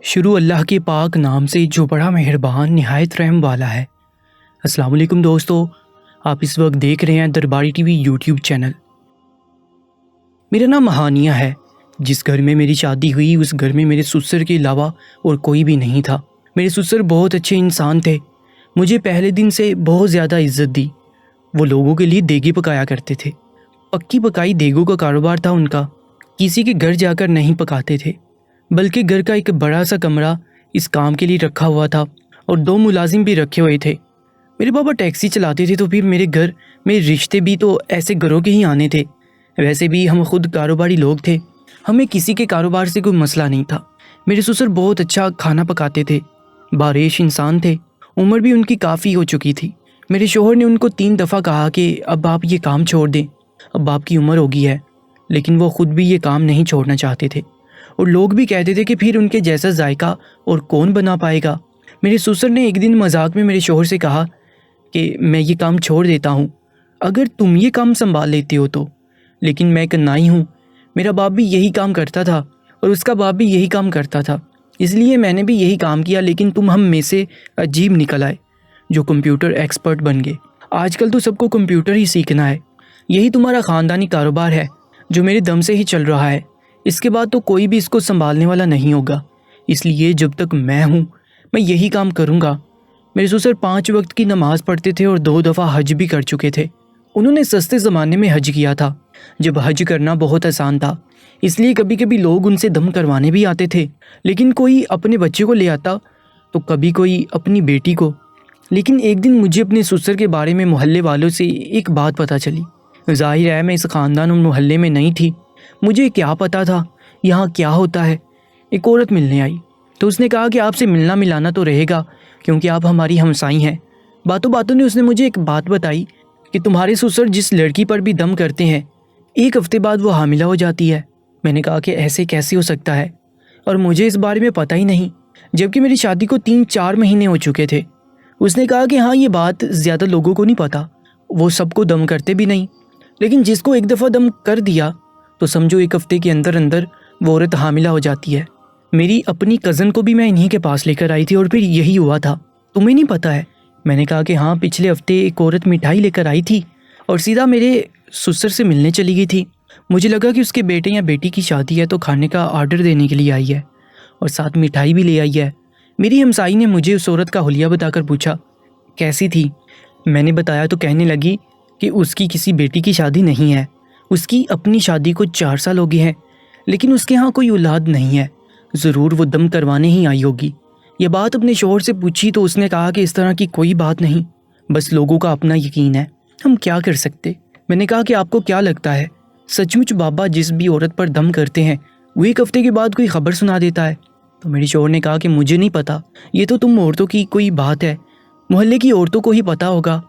شروع اللہ کے پاک نام سے جو بڑا مہربان نہایت رحم والا ہے۔ السلام علیکم دوستو، آپ اس وقت دیکھ رہے ہیں درباری ٹی وی یوٹیوب چینل۔ میرا نام ہانیہ ہے۔ جس گھر میں میری شادی ہوئی اس گھر میں میرے سسر کے علاوہ اور کوئی بھی نہیں تھا۔ میرے سسر بہت اچھے انسان تھے، مجھے پہلے دن سے بہت زیادہ عزت دی۔ وہ لوگوں کے لیے دیگیں پکایا کرتے تھے، پکی پکائی دیگوں کا کاروبار تھا ان کا۔ کسی کے گھر جا کر نہیں پکاتے تھے، بلکہ گھر کا ایک بڑا سا کمرہ اس کام کے لیے رکھا ہوا تھا اور 2 ملازم بھی رکھے ہوئے تھے۔ میرے پاپا ٹیکسی چلاتے تھے، تو پھر میرے گھر میں رشتے بھی تو ایسے گھروں کے ہی آنے تھے۔ ویسے بھی ہم خود کاروباری لوگ تھے، ہمیں کسی کے کاروبار سے کوئی مسئلہ نہیں تھا۔ میرے سسر بہت اچھا کھانا پکاتے تھے، باریش انسان تھے، عمر بھی ان کی کافی ہو چکی تھی۔ میرے شوہر نے ان کو 3 دفعہ کہا کہ اب آپ یہ کام چھوڑ دیں، اب آپ کی عمر ہو گئی ہے، لیکن وہ خود بھی یہ کام نہیں چھوڑنا چاہتے تھے، اور لوگ بھی کہتے تھے کہ پھر ان کے جیسا ذائقہ اور کون بنا پائے گا۔ میرے سسر نے ایک دن مذاق میں میرے شوہر سے کہا کہ میں یہ کام چھوڑ دیتا ہوں اگر تم یہ کام سنبھال لیتے ہو تو، لیکن میں کنائی ہوں، میرا باپ بھی یہی کام کرتا تھا اور اس کا باپ بھی یہی کام کرتا تھا، اس لیے میں نے بھی یہی کام کیا، لیکن تم ہم میں سے عجیب نکل آئے جو کمپیوٹر ایکسپرٹ بن گئے۔ آج کل تو سب کو کمپیوٹر ہی سیکھنا ہے، یہی تمہارا خاندانی کاروبار ہے جو میرے دم سے ہی چل رہا ہے، اس کے بعد تو کوئی بھی اس کو سنبھالنے والا نہیں ہوگا، اس لیے جب تک میں ہوں میں یہی کام کروں گا۔ میرے سسر 5 وقت کی نماز پڑھتے تھے اور 2 دفعہ حج بھی کر چکے تھے۔ انہوں نے سستے زمانے میں حج کیا تھا، جب حج کرنا بہت آسان تھا، اس لیے کبھی کبھی لوگ ان سے دم کروانے بھی آتے تھے، لیکن کوئی اپنے بچے کو لے آتا تو کبھی کوئی اپنی بیٹی کو۔ لیکن ایک دن مجھے اپنے سسر کے بارے میں محلے والوں سے ایک بات پتہ چلی۔ ظاہر ہے میں اس خاندان اور محلے میں نہیں تھی، مجھے کیا پتا تھا یہاں کیا ہوتا ہے۔ ایک عورت ملنے آئی تو اس نے کہا کہ آپ سے ملنا ملانا تو رہے گا کیونکہ آپ ہماری ہمسائی ہیں۔ باتوں باتوں نے اس نے مجھے ایک بات بتائی کہ تمہارے سسر جس لڑکی پر بھی دم کرتے ہیں 1 ہفتے بعد وہ حاملہ ہو جاتی ہے۔ میں نے کہا کہ ایسے کیسے ہو سکتا ہے، اور مجھے اس بارے میں پتہ ہی نہیں، جبکہ میری شادی کو 3-4 مہینے ہو چکے تھے۔ اس نے کہا کہ ہاں یہ بات زیادہ لوگوں کو نہیں پتہ، وہ سب کو دم کرتے بھی نہیں، لیکن جس کو 1 دفعہ دم کر دیا تو سمجھو 1 ہفتے کے اندر اندر وہ عورت حاملہ ہو جاتی ہے۔ میری اپنی کزن کو بھی میں انہی کے پاس لے کر آئی تھی اور پھر یہی ہوا تھا۔ تمہیں نہیں پتہ ہے؟ میں نے کہا کہ ہاں پچھلے ہفتے ایک عورت مٹھائی لے کر آئی تھی اور سیدھا میرے سسر سے ملنے چلی گئی تھی۔ مجھے لگا کہ اس کے بیٹے یا بیٹی کی شادی ہے تو کھانے کا آرڈر دینے کے لیے آئی ہے اور ساتھ مٹھائی بھی لے آئی ہے۔ میری ہمسائی نے مجھے اس عورت کا حلیہ بتا کر پوچھا کیسی تھی؟ میں نے بتایا تو کہنے لگی کہ اس کی کسی بیٹی کی شادی نہیں ہے، اس کی اپنی شادی کو 4 سال ہو گئے ہیں، لیکن اس کے ہاں کوئی اولاد نہیں ہے، ضرور وہ دم کروانے ہی آئی ہوگی۔ یہ بات اپنے شوہر سے پوچھی تو اس نے کہا کہ اس طرح کی کوئی بات نہیں، بس لوگوں کا اپنا یقین ہے، ہم کیا کر سکتے۔ میں نے کہا کہ آپ کو کیا لگتا ہے سچ مچ بابا جس بھی عورت پر دم کرتے ہیں وہ 1 ہفتے کے بعد کوئی خبر سنا دیتا ہے؟ تو میرے شوہر نے کہا کہ مجھے نہیں پتا، یہ تو تم عورتوں کی کوئی بات ہے، محلے کی عورتوں کو ہی پتا ہوگا،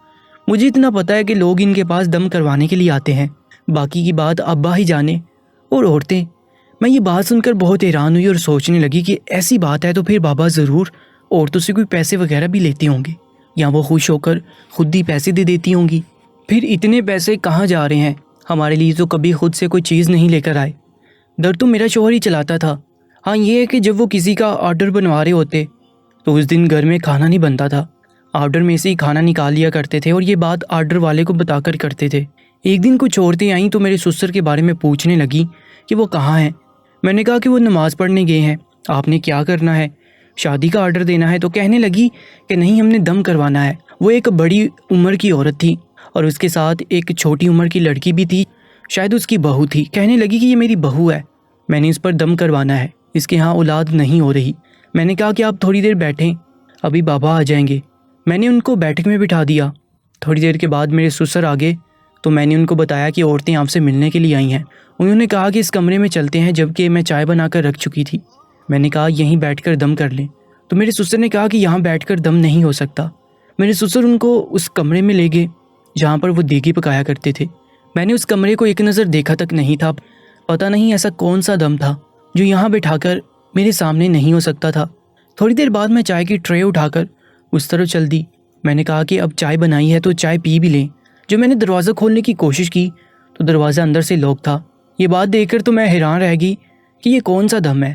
مجھے اتنا پتا ہے کہ لوگ ان کے پاس دم کروانے کے لیے آتے ہیں، باقی کی بات ابا ہی جانے۔ اور عورتیں، میں یہ بات سن کر بہت حیران ہوئی اور سوچنے لگی کہ ایسی بات ہے تو پھر بابا ضرور عورتوں سے کوئی پیسے وغیرہ بھی لیتے ہوں گے، یا وہ خوش ہو کر خود ہی پیسے دے دیتی ہوں گی۔ پھر اتنے پیسے کہاں جا رہے ہیں؟ ہمارے لیے تو کبھی خود سے کوئی چیز نہیں لے کر آئے۔ گھر تو میرا شوہر ہی چلاتا تھا، ہاں یہ ہے کہ جب وہ کسی کا آرڈر بنوا رہے ہوتے تو اس دن گھر میں کھانا نہیں بنتا تھا، آرڈر میں سے ہی کھانا نکال لیا کرتے تھے اور یہ بات آرڈر والے کو بتا کر کرتے تھے۔ ایک دن کچھ عورتیں آئیں تو میرے سسر کے بارے میں پوچھنے لگی کہ وہ کہاں ہیں۔ میں نے کہا کہ وہ نماز پڑھنے گئے ہیں، آپ نے کیا کرنا ہے؟ شادی کا آرڈر دینا ہے؟ تو کہنے لگی کہ نہیں ہم نے دم کروانا ہے۔ وہ ایک بڑی عمر کی عورت تھی اور اس کے ساتھ ایک چھوٹی عمر کی لڑکی بھی تھی، شاید اس کی بہو تھی۔ کہنے لگی کہ یہ میری بہو ہے، میں نے اس پر دم کروانا ہے، اس کے ہاں اولاد نہیں ہو رہی۔ میں نے کہا کہ آپ تھوڑی دیر بیٹھیں، ابھی بابا آ جائیں گے۔ میں نے ان کو بیٹھک میں بٹھا دیا۔ تھوڑی دیر کے بعد میرے سسر آ گئے تو میں نے ان کو بتایا کہ عورتیں آپ سے ملنے کے لیے آئی ہیں۔ انہوں نے کہا کہ اس کمرے میں چلتے ہیں، جبکہ میں چائے بنا کر رکھ چکی تھی۔ میں نے کہا یہیں بیٹھ کر دم کر لیں، تو میرے سسر نے کہا کہ یہاں بیٹھ کر دم نہیں ہو سکتا۔ میرے سسر ان کو اس کمرے میں لے گئے جہاں پر وہ دیگی پکایا کرتے تھے۔ میں نے اس کمرے کو ایک نظر دیکھا تک نہیں تھا، پتہ نہیں ایسا کون سا دم تھا جو یہاں بٹھا کر میرے سامنے نہیں ہو سکتا تھا۔ تھوڑی دیر بعد میں چائے کی ٹرے اٹھا کر اس طرف چل دی۔ میں نے کہا کہ اب چائے بنائی ہے تو چائے پی بھی لیں۔ جو میں نے دروازہ کھولنے کی کوشش کی تو دروازہ اندر سے لاک تھا۔ یہ بات دیکھ کر تو میں حیران رہ گئی کہ یہ کون سا دم ہے۔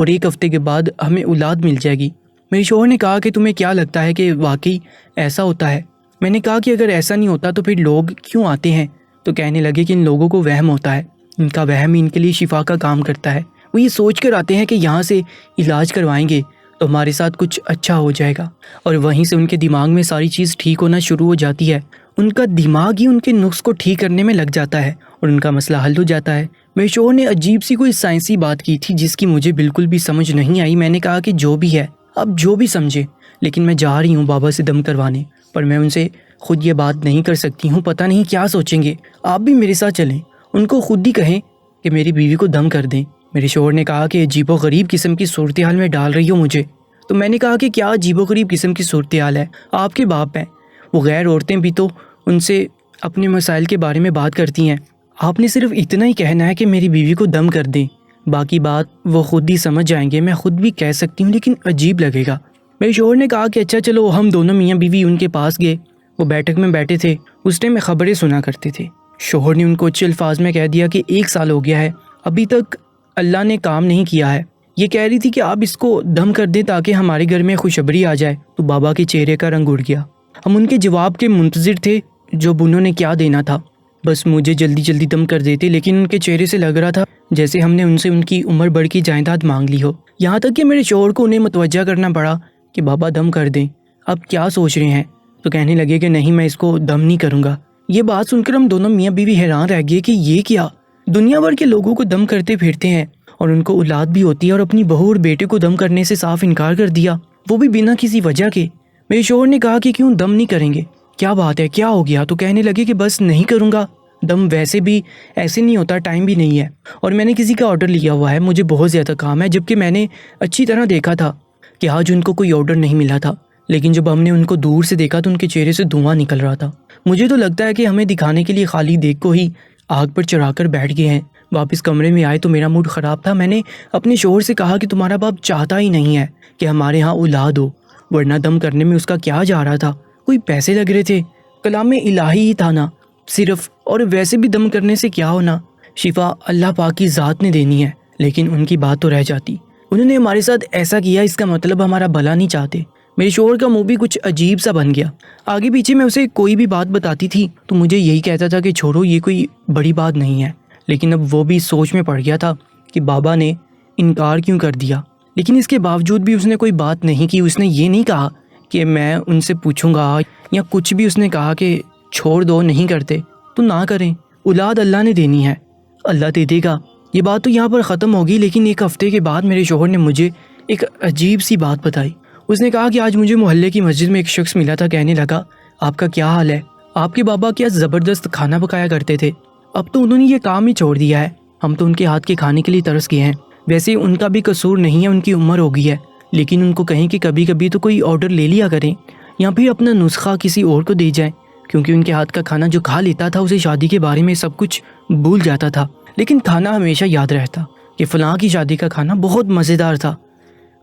اور 1 ہفتے کے بعد ہمیں اولاد مل جائے گی۔ میرے شوہر نے کہا کہ تمہیں کیا لگتا ہے کہ واقعی ایسا ہوتا ہے؟ میں نے کہا کہ اگر ایسا نہیں ہوتا تو پھر لوگ کیوں آتے ہیں؟ تو کہنے لگے کہ ان لوگوں کو وہم ہوتا ہے، ان کا وہم ان کے لیے شفا کا کام کرتا ہے۔ وہ یہ سوچ کر آتے ہیں کہ یہاں سے علاج کروائیں گے تو ہمارے ساتھ کچھ اچھا ہو جائے گا، اور وہیں سے ان کے دماغ میں ساری چیز ٹھیک ہونا شروع ہو جاتی ہے۔ ان کا دماغ ہی ان کے نقص کو ٹھیک کرنے میں لگ جاتا ہے اور ان کا مسئلہ حل ہو جاتا ہے۔ میرے شوہر نے عجیب سی کوئی سائنسی بات کی تھی جس کی مجھے بالکل بھی سمجھ نہیں آئی۔ میں نے کہا کہ جو بھی ہے آپ جو بھی سمجھے، لیکن میں جا رہی ہوں بابا سے دم کروانے، پر میں ان سے خود یہ بات نہیں کر سکتی ہوں، پتہ نہیں کیا سوچیں گے۔ آپ بھی میرے ساتھ چلیں، ان کو خود ہی کہیں کہ میری بیوی کو دم کر دیں۔ میرے شوہر نے کہا کہ عجیب و غریب قسم کی صورتحال میں ڈال رہی ہو مجھے۔ تو میں نے کہا کہ کیا عجیب و غریب قسم کی صورتحال ہے؟ آپ کے باپ ہیں، وہ غیر عورتیں بھی تو ان سے اپنے مسائل کے بارے میں بات کرتی ہیں۔ آپ نے صرف اتنا ہی کہنا ہے کہ میری بیوی کو دم کر دیں، باقی بات وہ خود ہی سمجھ جائیں گے۔ میں خود بھی کہہ سکتی ہوں لیکن عجیب لگے گا۔ میرے شوہر نے کہا کہ اچھا چلو، ہم دونوں میاں بیوی ان کے پاس گئے۔ وہ بیٹھک میں بیٹھے تھے، اس ٹائم میں خبریں سنا کرتے تھے۔ شوہر نے ان کو اچھے الفاظ میں کہہ دیا کہ 1 سال ہو گیا ہے، ابھی تک اللہ نے کام نہیں کیا ہے۔ یہ کہہ رہی تھی کہ آپ اس کو دم کر دیں تاکہ ہمارے گھر میں خوشخبری آ جائے۔ تو بابا کے چہرے کا رنگ اڑ گیا۔ ہم ان کے جواب کے منتظر تھے جو انہوں نے کیا دینا تھا، بس مجھے جلدی جلدی دم کر دیتے، لیکن ان کے چہرے سے لگ رہا تھا جیسے ہم نے ان سے ان کی عمر بڑھ کی جائیداد مانگ لی ہو۔ یہاں تک کہ میرے شوہر کو انہیں متوجہ کرنا پڑا کہ بابا دم کر دیں، اب کیا سوچ رہے ہیں؟ تو کہنے لگے کہ نہیں، میں اس کو دم نہیں کروں گا۔ یہ بات سن کر ہم دونوں میاں بیوی حیران رہ گئے کہ یہ کیا؟ دنیا بھر کے لوگوں کو دم کرتے پھرتے ہیں اور ان کو اولاد بھی ہوتی ہے، اور اپنی بہو اور بیٹے کو دم کرنے سے صاف انکار کر دیا، وہ بھی بنا کسی وجہ کے۔ میرے شوہر نے کہا کہ کیوں دم نہیں کریں گے؟ کیا بات ہے، کیا ہو گیا؟ تو کہنے لگے کہ بس نہیں کروں گا دم، ویسے بھی ایسے نہیں ہوتا، ٹائم بھی نہیں ہے، اور میں نے کسی کا آرڈر لیا ہوا ہے، مجھے بہت زیادہ کام ہے۔ جبکہ میں نے اچھی طرح دیکھا تھا کہ آج ان کو کوئی آرڈر نہیں ملا تھا، لیکن جب ہم نے ان کو دور سے دیکھا تو ان کے چہرے سے دھواں نکل رہا تھا۔ مجھے تو لگتا ہے کہ ہمیں دکھانے کے لیے خالی دیکھ کو ہی آگ پر چڑھا کر بیٹھ گئے ہیں۔ واپس کمرے میں آئے تو میرا موڈ خراب تھا۔ میں نے اپنے شوہر سے کہا کہ تمہارا باپ چاہتا ہی نہیں ہے کہ ہمارے ہاں اولاد ہو، ورنہ دم کرنے میں اس کا کیا جا رہا تھا؟ کوئی پیسے لگ رہے تھے؟ کلام الہی ہی تھا نا صرف، اور ویسے بھی دم کرنے سے کیا ہونا، شفا اللہ پاک کی ذات نے دینی ہے، لیکن ان کی بات تو رہ جاتی۔ انہوں نے ہمارے ساتھ ایسا کیا، اس کا مطلب ہمارا بھلا نہیں چاہتے۔ میرے شوہر کا منہ بھی کچھ عجیب سا بن گیا۔ آگے پیچھے میں اسے کوئی بھی بات بتاتی تھی تو مجھے یہی کہتا تھا کہ چھوڑو، یہ کوئی بڑی بات نہیں ہے، لیکن اب وہ بھی سوچ میں پڑ گیا تھا کہ بابا نے انکار کیوں کر دیا۔ لیکن اس کے باوجود بھی اس نے کوئی بات نہیں کی۔ اس نے یہ نہیں کہا کہ میں ان سے پوچھوں گا یا کچھ بھی، اس نے کہا کہ چھوڑ دو، نہیں کرتے تو نہ کریں، اولاد اللہ نے دینی ہے، اللہ دے دے گا۔ یہ بات تو یہاں پر ختم ہوگی، لیکن 1 ہفتے کے بعد میرے شوہر نے مجھے ایک عجیب سی بات بتائی۔ اس نے کہا کہ آج مجھے محلے کی مسجد میں ایک شخص ملا تھا، کہنے لگا آپ کا کیا حال ہے؟ آپ کے بابا کیا زبردست کھانا پکایا کرتے تھے، اب تو انہوں نے یہ کام ہی چھوڑ دیا ہے، ہم تو ان کے ہاتھ کے کھانے کے لیے ترس گئے ہیں۔ ویسے ان کا بھی قصور نہیں ہے، ان کی عمر ہو گئی ہے، لیکن ان کو کہیں کہ کبھی کبھی تو کوئی آرڈر لے لیا کریں یا پھر اپنا نسخہ کسی اور کو دے جائیں، کیونکہ ان کے ہاتھ کا کھانا جو کھا لیتا تھا اسے شادی کے بارے میں سب کچھ بھول جاتا تھا، لیکن کھانا ہمیشہ یاد رہتا کہ فلاں کی شادی کا کھانا بہت مزیدار تھا۔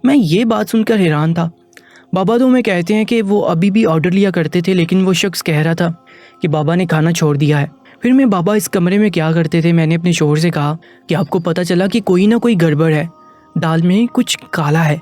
میں یہ بات سن کر حیران تھا۔ بابا تو ہمیں کہتے ہیں کہ وہ ابھی بھی آرڈر لیا کرتے تھے، لیکن وہ شخص کہہ رہا تھا کہ بابا نے کھانا چھوڑ دیا ہے۔ پھر میں بابا اس کمرے میں کیا کرتے تھے، میں نے اپنے شوہر سے کہا کہ آپ کو پتہ چلا کہ کوئی نہ کوئی گڑبڑ ہے، دال میں کچھ کالا ہے،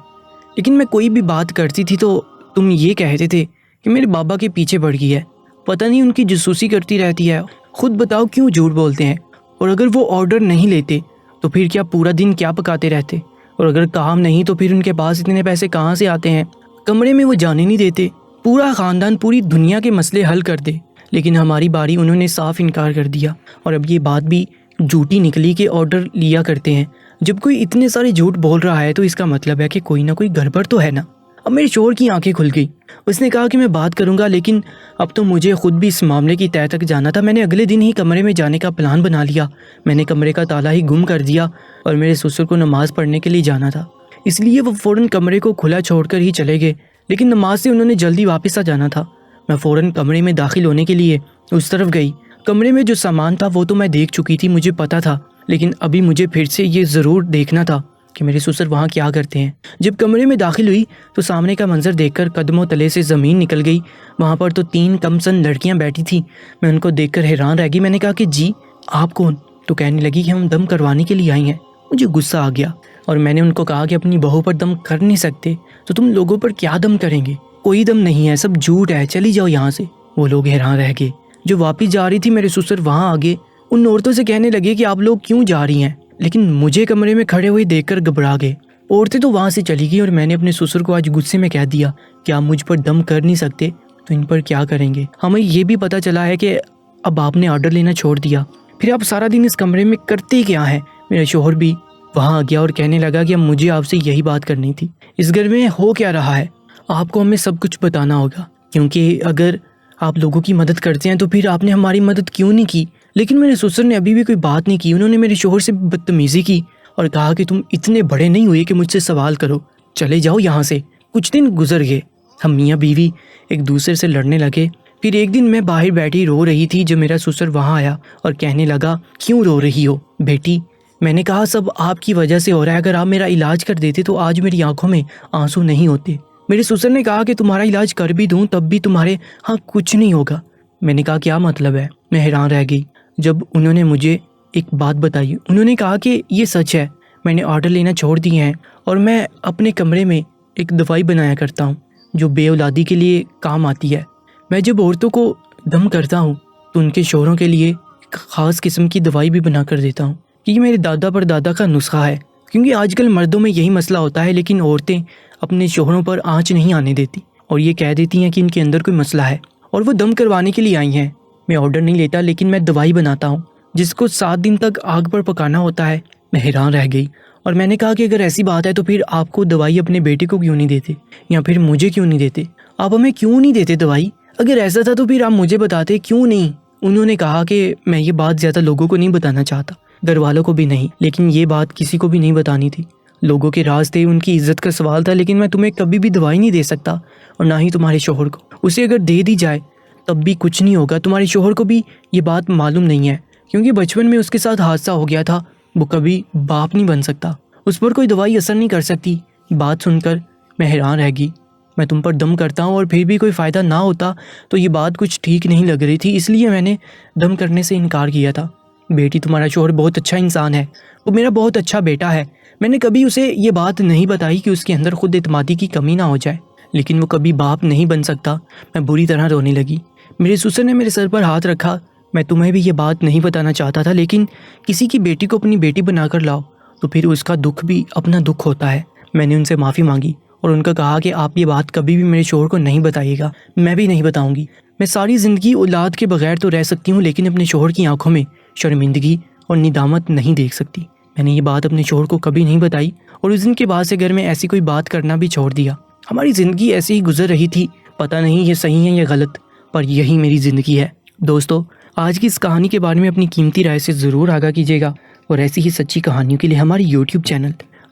لیکن میں کوئی بھی بات کرتی تھی تو تم یہ کہتے تھے کہ میرے بابا کے پیچھے پڑ گئی ہے، پتہ نہیں ان کی جاسوسی کرتی رہتی ہے، خود بتاؤ کیوں جھوٹ بولتے ہیں، اور اگر وہ آرڈر نہیں لیتے تو پھر کیا پورا دن کیا پکاتے رہتے، اور اگر کام نہیں تو پھر ان کے پاس اتنے پیسے کہاں سے آتے ہیں؟ کمرے میں وہ جانے نہیں دیتے، پورا خاندان پوری دنیا کے مسئلے حل کر دے، لیکن ہماری باری انہوں نے صاف انکار کر دیا، اور اب یہ بات بھی جھوٹی نکلی کہ آرڈر لیا کرتے ہیں۔ جب کوئی اتنے سارے جھوٹ بول رہا ہے تو اس کا مطلب ہے کہ کوئی نہ کوئی گڑبڑ تو ہے نا۔ اب میرے شوہر کی آنکھیں کھل گئی، اس نے کہا کہ میں بات کروں گا، لیکن اب تو مجھے خود بھی اس معاملے کی تہہ تک جانا تھا۔ میں نے اگلے دن ہی کمرے میں جانے کا پلان بنا لیا، میں نے کمرے کا تالا ہی گم کر دیا، اور میرے سسر کو نماز پڑھنے کے لیے جانا تھا، اس لیے وہ فوراً کمرے کو کھلا چھوڑ کر ہی چلے گئے، لیکن نماز سے انہوں نے جلدی واپس آ جانا تھا۔ میں فوراً کمرے میں داخل ہونے کے لیے اس طرف گئی۔ کمرے میں جو سامان تھا وہ تو میں دیکھ چکی تھی، مجھے پتا تھا، لیکن ابھی مجھے پھر سے یہ ضرور دیکھنا تھا کہ میرے سسر وہاں کیا کرتے ہیں۔ جب کمرے میں داخل ہوئی تو سامنے کا منظر دیکھ کر قدموں تلے سے زمین نکل گئی۔ وہاں پر تو 3 کم سن لڑکیاں بیٹھی تھیں، میں ان کو دیکھ کر حیران رہ گئی۔ میں نے کہا کہ جی آپ کون؟ تو کہنے لگی کہ ہم دم کروانے کے لیے آئی ہیں۔ مجھے غصہ آ گیا، اور میں نے ان کو کہا کہ اپنی بہو پر دم کر نہیں سکتے تو تم لوگوں پر کیا دم کریں گے؟ کوئی دم نہیں ہے، سب جھوٹ ہے، چلی جاؤ یہاں سے۔ وہ لوگ حیران رہ گئے۔ جو واپس جا رہی تھی میرے سسر وہاں آگے ان عورتوں سے کہنے لگے کہ آپ لوگ کیوں جا رہی ہیں، لیکن مجھے کمرے میں کھڑے ہوئے دیکھ کر گھبرا گئے۔ عورتیں تو وہاں سے چلی گئی اور میں نے اپنے سسر کو آج غصے میں کہہ دیا کہ آپ مجھ پر دم کر نہیں سکتے تو ان پر کیا کریں گے۔ ہمیں یہ بھی پتہ چلا ہے کہ اب آپ نے آرڈر لینا چھوڑ دیا، پھر آپ سارا دن اس کمرے میں کرتے کیا ہیں؟ میرا شوہر بھی وہاں آ گیا اور کہنے لگا کہ اب مجھے آپ سے یہی بات کرنی تھی، اس گھر میں ہو کیا رہا ہے، آپ کو ہمیں سب کچھ بتانا ہوگا، کیونکہ اگر آپ لوگوں کی مدد کرتے ہیں تو پھر آپ نے ہماری مدد کیوں نہیں کی؟ لیکن میرے سسر نے ابھی بھی کوئی بات نہیں کی۔ انہوں نے میرے شوہر سے بدتمیزی کی اور کہا کہ تم اتنے بڑے نہیں ہوئے کہ مجھ سے سوال کرو، چلے جاؤ یہاں سے۔ کچھ دن گزر گئے، ہم میاں بیوی ایک دوسرے سے لڑنے لگے۔ پھر ایک دن میں باہر بیٹھی رو رہی تھی جب میرا سسر وہاں آیا اور کہنے لگا کیوں رو رہی ہو بیٹی؟ میں نے کہا سب آپ کی وجہ سے ہو رہا ہے، اگر آپ میرا علاج کر دیتے تو آج میری آنکھوں میں آنسو نہیں ہوتے۔ میرے سسر نے کہا کہ تمہارا علاج کر بھی دوں تب بھی تمہارے ہاں کچھ نہیں ہوگا۔ میں نے کہا کیا مطلب ہے؟ میں حیران رہ گئی جب انہوں نے مجھے ایک بات بتائی۔ انہوں نے کہا کہ یہ سچ ہے، میں نے آرڈر لینا چھوڑ دیے ہیں اور میں اپنے کمرے میں ایک دوائی بنایا کرتا ہوں جو بے اولادی کے لیے کام آتی ہے۔ میں جب عورتوں کو دم کرتا ہوں تو ان کے شوہروں کے لیے ایک خاص قسم کی دوائی بھی بنا کر دیتا ہوں، یہ میرے دادا پر دادا کا نسخہ ہے، کیونکہ آج کل مردوں میں یہی مسئلہ ہوتا ہے لیکن عورتیں اپنے شوہروں پر آنچ نہیں آنے دیتی اور یہ کہہ دیتی ہیں کہ ان کے اندر کوئی مسئلہ ہے اور وہ دم کروانے کے لیے آئی ہیں۔ میں آرڈر نہیں لیتا لیکن میں دوائی بناتا ہوں جس کو 7 دن تک آگ پر پکانا ہوتا ہے۔ میں حیران رہ گئی اور میں نے کہا کہ اگر ایسی بات ہے تو پھر آپ کو دوائی اپنے بیٹے کو کیوں نہیں دیتے یا پھر مجھے کیوں نہیں دیتے؟ آپ ہمیں کیوں نہیں دیتے دوائی؟ اگر ایسا تھا تو پھر آپ مجھے بتاتے کیوں نہیں؟ انہوں نے کہا کہ میں یہ بات زیادہ لوگوں کو نہیں بتانا چاہتا، گھر والوں کو بھی نہیں، لیکن یہ بات کسی کو بھی نہیں بتانی تھی، لوگوں کے راز تھے، ان کی عزت کا سوال تھا، لیکن میں تمہیں کبھی بھی دوائی نہیں دے سکتا اور نہ ہی تمہارے شوہر کو۔ اسے اگر دے دی جائے تب بھی کچھ نہیں ہوگا، تمہارے شوہر کو بھی یہ بات معلوم نہیں ہے کیونکہ بچپن میں اس کے ساتھ حادثہ ہو گیا تھا، وہ کبھی باپ نہیں بن سکتا، اس پر کوئی دوائی اثر نہیں کر سکتی۔ بات سن کر میں حیران رہ گئی۔ میں تم پر دم کرتا ہوں اور پھر بھی کوئی فائدہ نہ ہوتا تو یہ بات کچھ ٹھیک نہیں لگ رہی تھی، اس لیے میں نے دم کرنے سے انکار کیا تھا۔ بیٹی تمہارا شوہر بہت اچھا انسان ہے، وہ میرا بہت اچھا بیٹا ہے، میں نے کبھی اسے یہ بات نہیں بتائی کہ اس کے اندر خود اعتمادی کی کمی نہ ہو جائے، لیکن وہ کبھی باپ نہیں بن سکتا۔ میں بری طرح رونے لگی۔ میرے سسر نے میرے سر پر ہاتھ رکھا۔ میں تمہیں بھی یہ بات نہیں بتانا چاہتا تھا، لیکن کسی کی بیٹی کو اپنی بیٹی بنا کر لاؤ تو پھر اس کا دکھ بھی اپنا دکھ ہوتا ہے۔ میں نے ان سے معافی مانگی اور ان کا کہا کہ آپ یہ بات کبھی بھی میرے شوہر کو نہیں بتائیے گا، میں بھی نہیں بتاؤں گی۔ میں ساری زندگی اولاد کے بغیر تو رہ سکتی ہوں لیکن اپنے شوہر کی آنکھوں میں شرمندگی اور ندامت نہیں دیکھ سکتی۔ میں نے یہ بات اپنے شوہر کو کبھی نہیں بتائی اور اس دن کے بعد سے گھر میں ایسی کوئی بات کرنا بھی چھوڑ دیا۔ ہماری زندگی ایسے ہی گزر رہی تھی، پتہ نہیں یہ صحیح ہے یا غلط، پر یہی میری زندگی ہے۔ دوستو، آج کی اس کہانی کے بارے میں اپنی قیمتی رائے سے ضرور آگاہ کیجیے گا اور ایسی ہی سچی کہانیوں کے لیے ہماری یوٹیوب چینل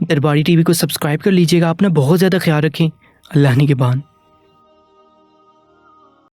درباری ٹی وی کو سبسکرائب کر لیجیے گا۔ اپنا بہت زیادہ خیال رکھیں۔ اللہ نگہبان۔